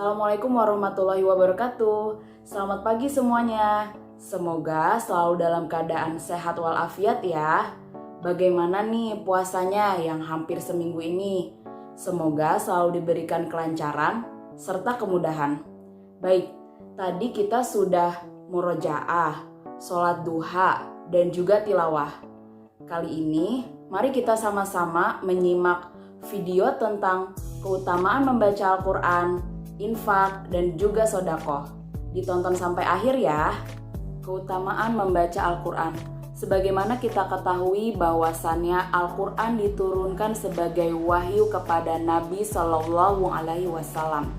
Assalamualaikum warahmatullahi wabarakatuh. Selamat pagi semuanya. Semoga selalu dalam keadaan sehat walafiat ya. Bagaimana nih puasanya yang hampir seminggu ini? Semoga selalu diberikan kelancaran serta kemudahan. Baik, tadi kita sudah murojaah, sholat duha, dan juga tilawah. Kali ini, mari kita sama-sama menyimak video tentang keutamaan membaca Al-Quran, infak, dan juga sodakoh. Ditonton sampai akhir ya. Keutamaan membaca Al-Quran. Sebagaimana kita ketahui bahwasannya Al-Quran diturunkan sebagai wahyu kepada Nabi Shallallahu Alaihi Wasallam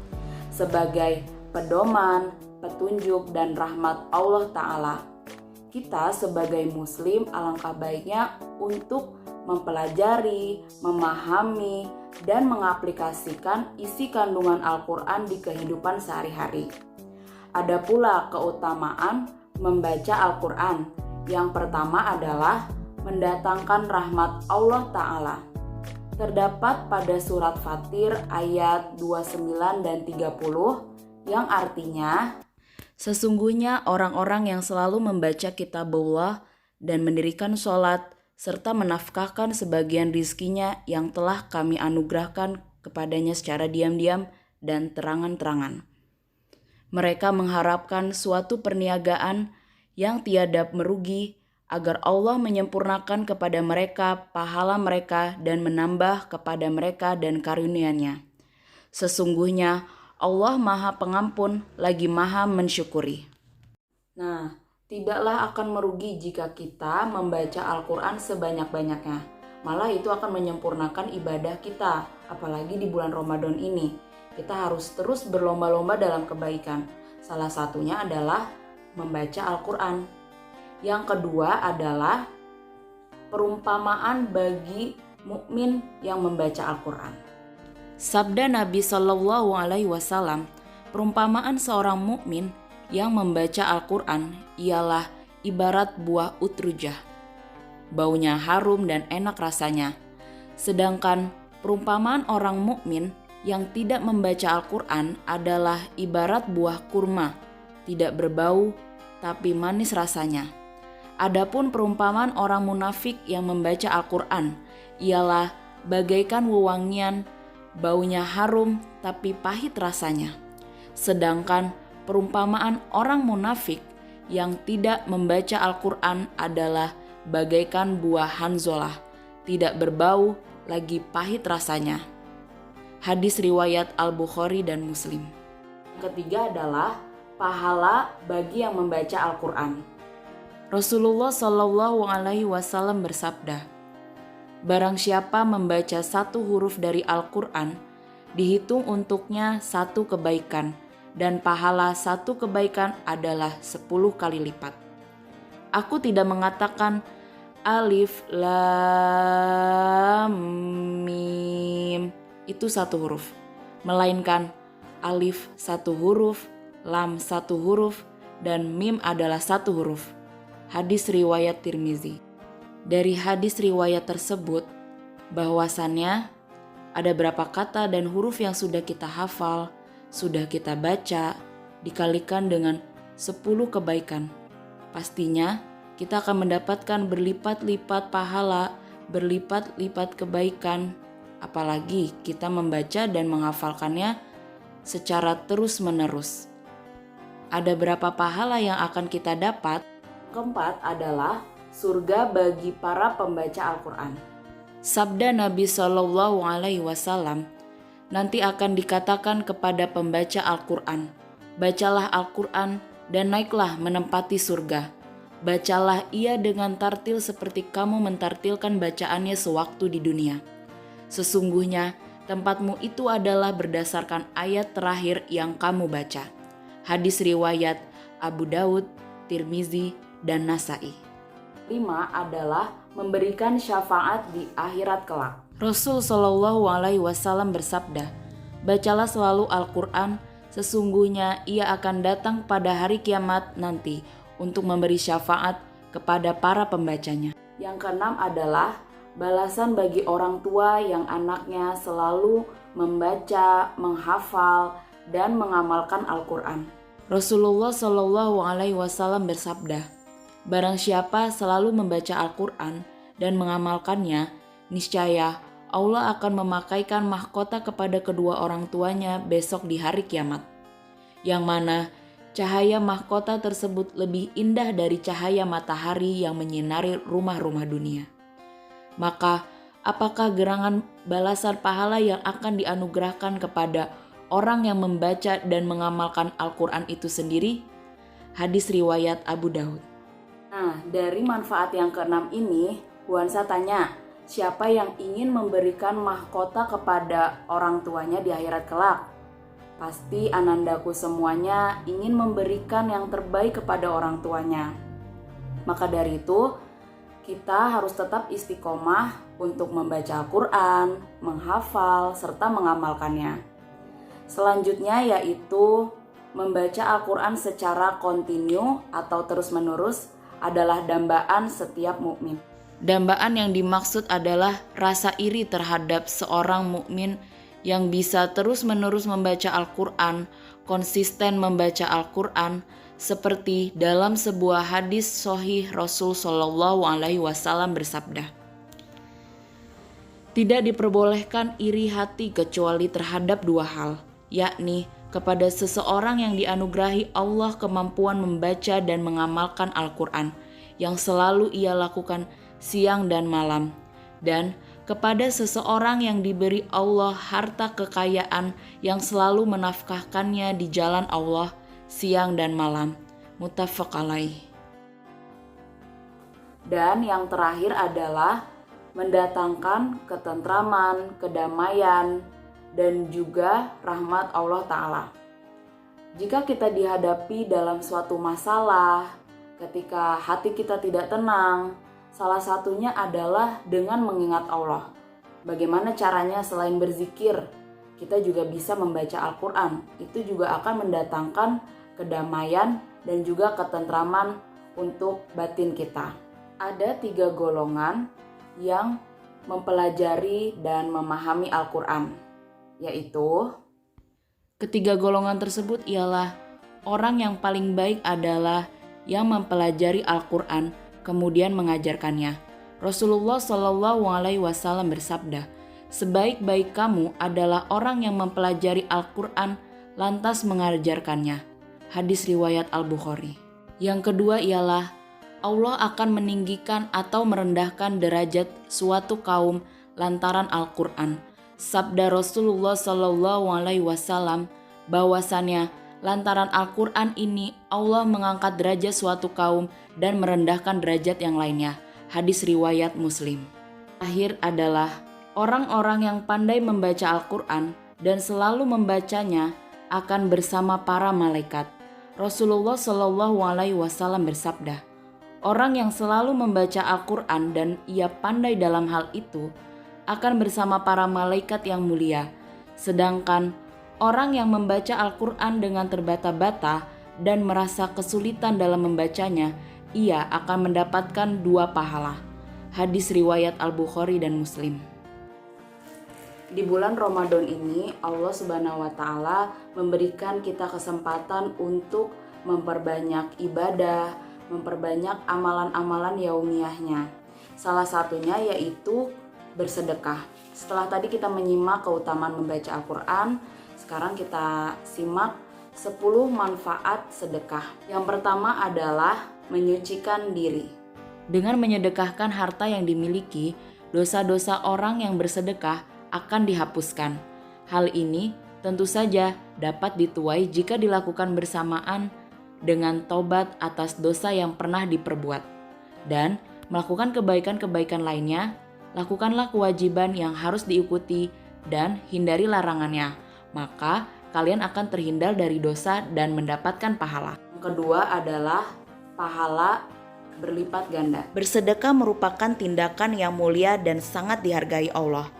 sebagai pedoman, petunjuk, dan rahmat Allah Ta'ala. Kita sebagai muslim alangkah baiknya untuk mempelajari, memahami, dan mengaplikasikan isi kandungan Al-Quran di kehidupan sehari-hari. Ada pula keutamaan membaca Al-Quran. Yang pertama adalah mendatangkan rahmat Allah Ta'ala. Terdapat pada surat Fatir ayat 29 dan 30 yang artinya, sesungguhnya orang-orang yang selalu membaca kitabullah dan mendirikan sholat serta menafkahkan sebagian rizkinya yang telah kami anugerahkan kepadanya secara diam-diam dan terangan-terangan. Mereka mengharapkan suatu perniagaan yang tiada merugi agar Allah menyempurnakan kepada mereka pahala mereka dan menambah kepada mereka dan karunia-Nya. Sesungguhnya Allah Maha Pengampun lagi Maha Mensyukuri. Nah, tidaklah akan merugi jika kita membaca Al-Quran sebanyak-banyaknya. Malah itu akan menyempurnakan ibadah kita, apalagi di bulan Ramadan ini. Kita harus terus berlomba-lomba dalam kebaikan. Salah satunya adalah membaca Al-Quran. Yang kedua adalah perumpamaan bagi mukmin yang membaca Al-Quran. Sabda Nabi Shallallahu Alaihi Wasallam, perumpamaan seorang mukmin yang membaca Al-Quran ialah ibarat buah utrujah. Baunya harum dan enak rasanya. Sedangkan perumpamaan orang mukmin yang tidak membaca Al-Quran adalah ibarat buah kurma, tidak berbau tapi manis rasanya. Adapun perumpamaan orang munafik yang membaca Al-Quran ialah bagaikan wewangian, baunya harum tapi pahit rasanya. Sedangkan perumpamaan orang munafik yang tidak membaca Al-Quran adalah bagaikan buah hanzolah, tidak berbau lagi pahit rasanya. Hadis riwayat Al-Bukhari dan Muslim. Yang ketiga adalah pahala bagi yang membaca Al-Quran. Rasulullah Shallallahu Alaihi Wasallam bersabda, barang siapa membaca satu huruf dari Al-Quran, dihitung untuknya satu kebaikan, dan pahala satu kebaikan adalah 10 kali lipat. Aku tidak mengatakan alif lam mim itu satu huruf, melainkan alif satu huruf, lam satu huruf, dan mim adalah satu huruf. Hadis riwayat Tirmizi. Dari hadis riwayat tersebut, bahwasannya ada berapa kata dan huruf yang sudah kita hafal, sudah kita baca, dikalikan dengan 10 kebaikan. Pastinya kita akan mendapatkan berlipat-lipat pahala, berlipat-lipat kebaikan. Apalagi kita membaca dan menghafalkannya secara terus-menerus. Ada berapa pahala yang akan kita dapat? Keempat adalah surga bagi para pembaca Al-Quran. Sabda Nabi Shallallahu Alaihi Wasallam, nanti akan dikatakan kepada pembaca Al-Quran, bacalah Al-Quran dan naiklah menempati surga. Bacalah ia dengan tartil seperti kamu mentartilkan bacaannya sewaktu di dunia. Sesungguhnya tempatmu itu adalah berdasarkan ayat terakhir yang kamu baca. Hadis riwayat Abu Daud, Tirmizi, dan Nasai. 5 adalah memberikan syafaat di akhirat kelak. Rasul Shallallahu Alaihi Wasallam bersabda, bacalah selalu Al-Quran, sesungguhnya ia akan datang pada hari kiamat nanti untuk memberi syafaat kepada para pembacanya. Yang keenam adalah balasan bagi orang tua yang anaknya selalu membaca, menghafal, dan mengamalkan Al-Quran. Rasulullah Shallallahu Alaihi Wasallam bersabda, "Barang siapa selalu membaca Al-Quran dan mengamalkannya, niscaya Allah akan memakaikan mahkota kepada kedua orang tuanya besok di hari kiamat, yang mana cahaya mahkota tersebut lebih indah dari cahaya matahari yang menyinari rumah-rumah dunia. Maka, apakah gerangan balasan pahala yang akan dianugerahkan kepada orang yang membaca dan mengamalkan Al-Quran itu sendiri?" Hadis riwayat Abu Daud. Nah, dari manfaat yang keenam ini, Huansa tanya, siapa yang ingin memberikan mahkota kepada orang tuanya di akhirat kelak? Pasti anandaku semuanya ingin memberikan yang terbaik kepada orang tuanya. Maka dari itu, kita harus tetap istiqomah untuk membaca Al-Quran, menghafal, serta mengamalkannya. Selanjutnya yaitu membaca Al-Quran secara kontinu atau terus-menerus adalah dambaan setiap mukmin. Dambaan yang dimaksud adalah rasa iri terhadap seorang mukmin yang bisa terus-menerus membaca Al-Quran, konsisten membaca Al-Quran, seperti dalam sebuah hadis sahih Rasul Shallallahu Alaihi Wasallam bersabda, "Tidak diperbolehkan iri hati kecuali terhadap dua hal, yakni kepada seseorang yang dianugerahi Allah kemampuan membaca dan mengamalkan Al-Quran yang selalu ia lakukan siang dan malam, dan kepada seseorang yang diberi Allah harta kekayaan yang selalu menafkahkannya di jalan Allah siang dan malam." Muttafaq alaih. Dan yang terakhir adalah mendatangkan ketentraman, kedamaian, dan juga rahmat Allah Ta'ala. Jika kita dihadapi dalam suatu masalah, ketika hati kita tidak tenang, salah satunya adalah dengan mengingat Allah. Bagaimana caranya selain berzikir? Kita juga bisa membaca Al-Quran. Itu juga akan mendatangkan kedamaian dan juga ketentraman untuk batin kita. Ada 3 golongan yang mempelajari dan memahami Al-Quran, yaitu ketiga golongan tersebut ialah orang yang paling baik adalah yang mempelajari Al-Quran kemudian mengajarkannya. Rasulullah Shallallahu Alaihi Wasallam bersabda, "Sebaik-baik kamu adalah orang yang mempelajari Al-Quran lantas mengajarkannya." Hadis riwayat Al-Bukhari. Yang kedua ialah Allah akan meninggikan atau merendahkan derajat suatu kaum lantaran Al-Quran. Sabda Rasulullah Shallallahu Alaihi Wasallam bahwasannya lantaran Al-Quran ini Allah mengangkat derajat suatu kaum dan merendahkan derajat yang lainnya. Hadis riwayat Muslim. Akhir adalah orang-orang yang pandai membaca Al-Quran dan selalu membacanya akan bersama para malaikat. Rasulullah Shallallahu Alaihi Wasallam bersabda, "Orang yang selalu membaca Al-Quran dan ia pandai dalam hal itu akan bersama para malaikat yang mulia. Sedangkan orang yang membaca Al-Quran dengan terbata-bata dan merasa kesulitan dalam membacanya, ia akan mendapatkan 2 pahala." Hadis riwayat Al-Bukhari dan Muslim. Di bulan Ramadan ini Allah Subhanahu wa Ta'ala memberikan kita kesempatan untuk memperbanyak ibadah, memperbanyak amalan-amalan yaumiyahnya. Salah satunya yaitu bersedekah. Setelah tadi kita menyimak keutamaan membaca Al-Quran, sekarang kita simak 10 manfaat sedekah. Yang pertama adalah menyucikan diri. Dengan menyedekahkan harta yang dimiliki, dosa-dosa orang yang bersedekah akan dihapuskan. Hal ini tentu saja dapat dituai jika dilakukan bersamaan dengan taubat atas dosa yang pernah diperbuat. Dan melakukan kebaikan-kebaikan lainnya, lakukanlah kewajiban yang harus diikuti dan hindari larangannya. Maka kalian akan terhindar dari dosa dan mendapatkan pahala. Yang kedua adalah pahala berlipat ganda. Bersedekah merupakan tindakan yang mulia dan sangat dihargai Allah.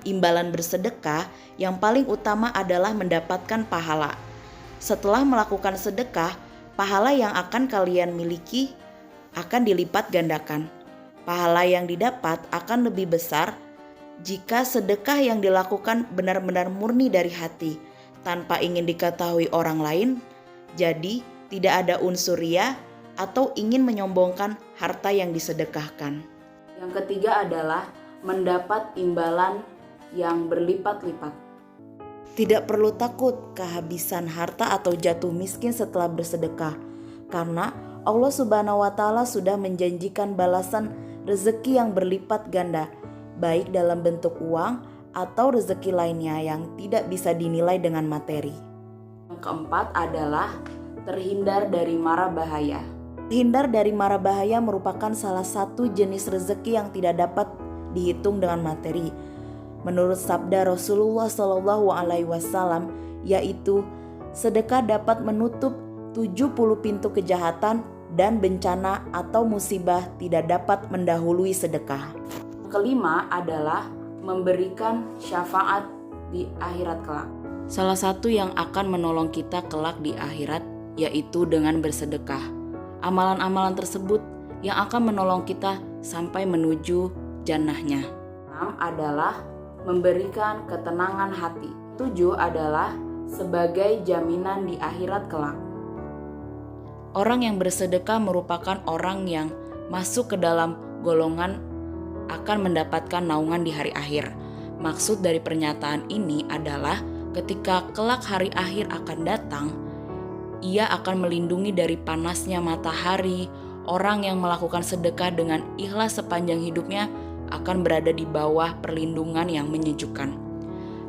Imbalan bersedekah yang paling utama adalah mendapatkan pahala. Setelah melakukan sedekah, pahala yang akan kalian miliki akan dilipat gandakan. Pahala yang didapat akan lebih besar jika sedekah yang dilakukan benar-benar murni dari hati, tanpa ingin diketahui orang lain, jadi tidak ada unsur riya atau ingin menyombongkan harta yang disedekahkan. Yang ketiga adalah mendapat imbalan yang berlipat-lipat. Tidak perlu takut kehabisan harta atau jatuh miskin setelah bersedekah, karena Allah Subhanahu wa Ta'ala sudah menjanjikan balasan rezeki yang berlipat ganda, baik dalam bentuk uang atau rezeki lainnya yang tidak bisa dinilai dengan materi. Yang keempat adalah terhindar dari mara bahaya. Terhindar dari mara bahaya merupakan salah satu jenis rezeki yang tidak dapat dihitung dengan materi. Menurut sabda Rasulullah SAW, yaitu sedekah dapat menutup 70 pintu kejahatan dan bencana atau musibah tidak dapat mendahului sedekah. Kelima adalah memberikan syafaat di akhirat kelak. Salah satu yang akan menolong kita kelak di akhirat yaitu dengan bersedekah. Amalan-amalan tersebut yang akan menolong kita sampai menuju jannahnya. 6 adalah memberikan ketenangan hati. 7 adalah sebagai jaminan di akhirat kelak. Orang yang bersedekah merupakan orang yang masuk ke dalam golongan akan mendapatkan naungan di hari akhir. Maksud dari pernyataan ini adalah ketika kelak hari akhir akan datang, ia akan melindungi dari panasnya matahari. Orang yang melakukan sedekah dengan ikhlas sepanjang hidupnya akan berada di bawah perlindungan yang menyejukkan.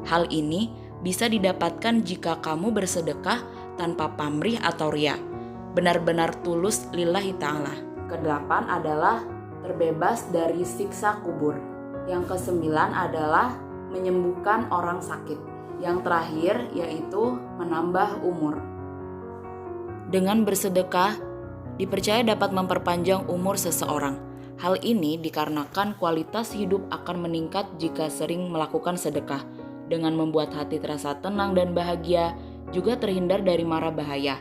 Hal ini bisa didapatkan jika kamu bersedekah tanpa pamrih atau riya, benar-benar tulus lillahi ta'ala. Kedelapan adalah terbebas dari siksa kubur. Yang kesembilan adalah menyembuhkan orang sakit. Yang terakhir yaitu menambah umur. Dengan bersedekah, dipercaya dapat memperpanjang umur seseorang. Hal ini dikarenakan kualitas hidup akan meningkat jika sering melakukan sedekah, dengan membuat hati terasa tenang dan bahagia, juga terhindar dari mara bahaya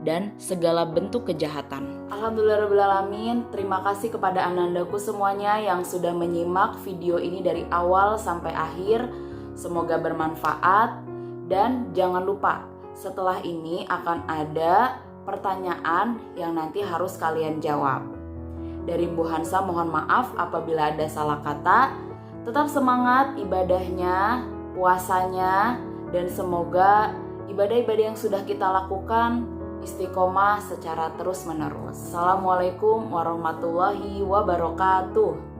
dan segala bentuk kejahatan. Alhamdulillahirrahmanirrahim. Terima kasih kepada anandaku semuanya yang sudah menyimak video ini dari awal sampai akhir. Semoga bermanfaat dan jangan lupa setelah ini akan ada pertanyaan yang nanti harus kalian jawab. Dari Bu Hansa mohon maaf apabila ada salah kata. Tetap semangat ibadahnya, puasanya, dan semoga ibadah-ibadah yang sudah kita lakukan istiqomah secara terus-menerus. Assalamualaikum warahmatullahi wabarakatuh.